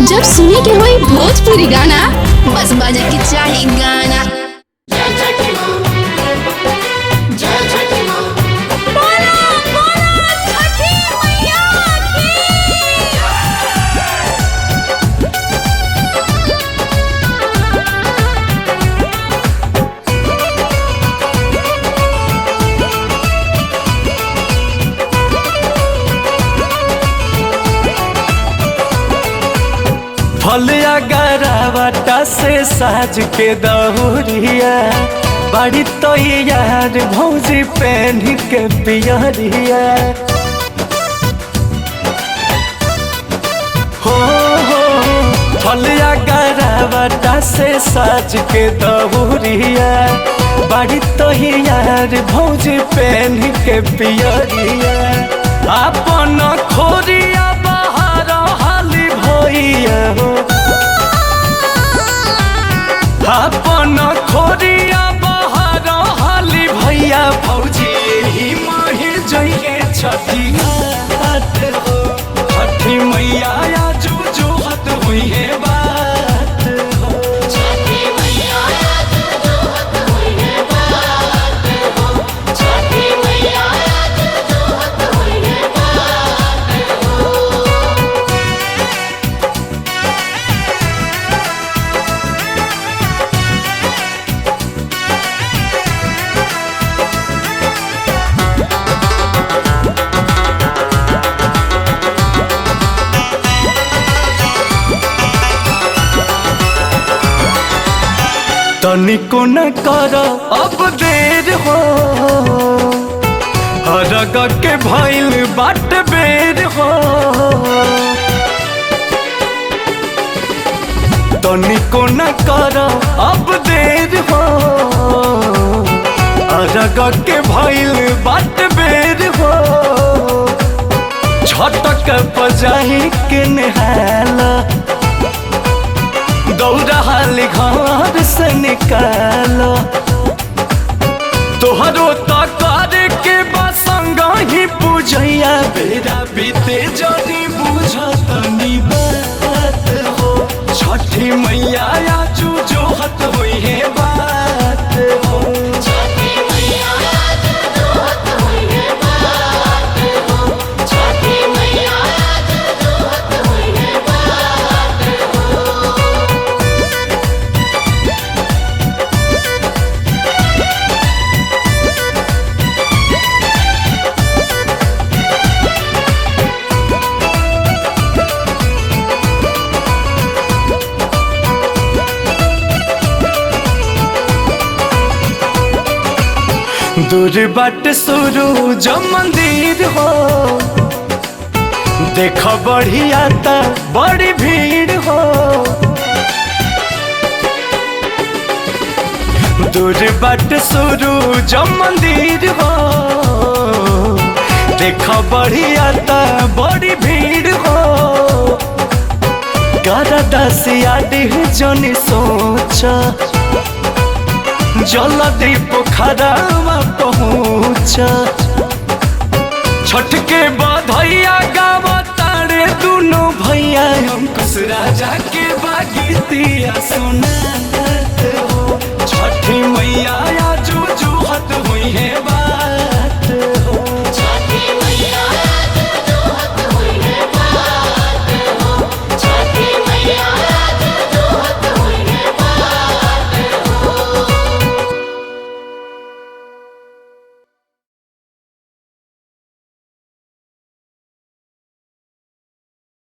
जब सुने के होई भोजपुरी गाना, बस बजे के चाही गाना। फलिया गरावटा से साज के दहुरिया बड़ी तो यार भौजी पहन के पियरिया हो फलिया गरावटा से साज के दहुरिया बड़ी तो यार भौजी पहन के पियरिया अपन खोरिया बाहर हाली भैया हो अपन खोरिया बाहर हाली भैया भौजी ही माही जइए छठी घाट हो छठी मैया आजू जोहत हुई है बात हो छठी मैया आजू जोहत हुई है बात हो छठी मैया आजू जोहत हुई है बात हो। तनिको न कर अब देर हो हरग के भइल बाट बेर हो तनिको न कर अब देर हो हरग के भइल बाट बेर हो छटक बजाही के नहाला दौड़ा हाली घर से निकालो तोहरो तकर के बसंग ही पूजैया बेरा बीते जनी बुझतनी बात हो छठी मैया आजू जोहत हुई है बात हो छठी मैया आजू जोहत हुई है बात हो छठी मैया आजू जोहत हुई है बात हो। दूर बाट शुरू जो मंदिर हो देख बढ़िया ता बड़ी भीड़ हो दूर बाट शुरू जो मंदिर हो देख बढ़िया ता बड़ी भीड़ हो कर दसिया डिह जनी सोचा जल्दी पोखरावा पहुँच छठ के बधैया गावा तारे दोनों भैया अंकुश राजा के बागीतिया सुनात हो छठी मैया आजू जोहत हुई है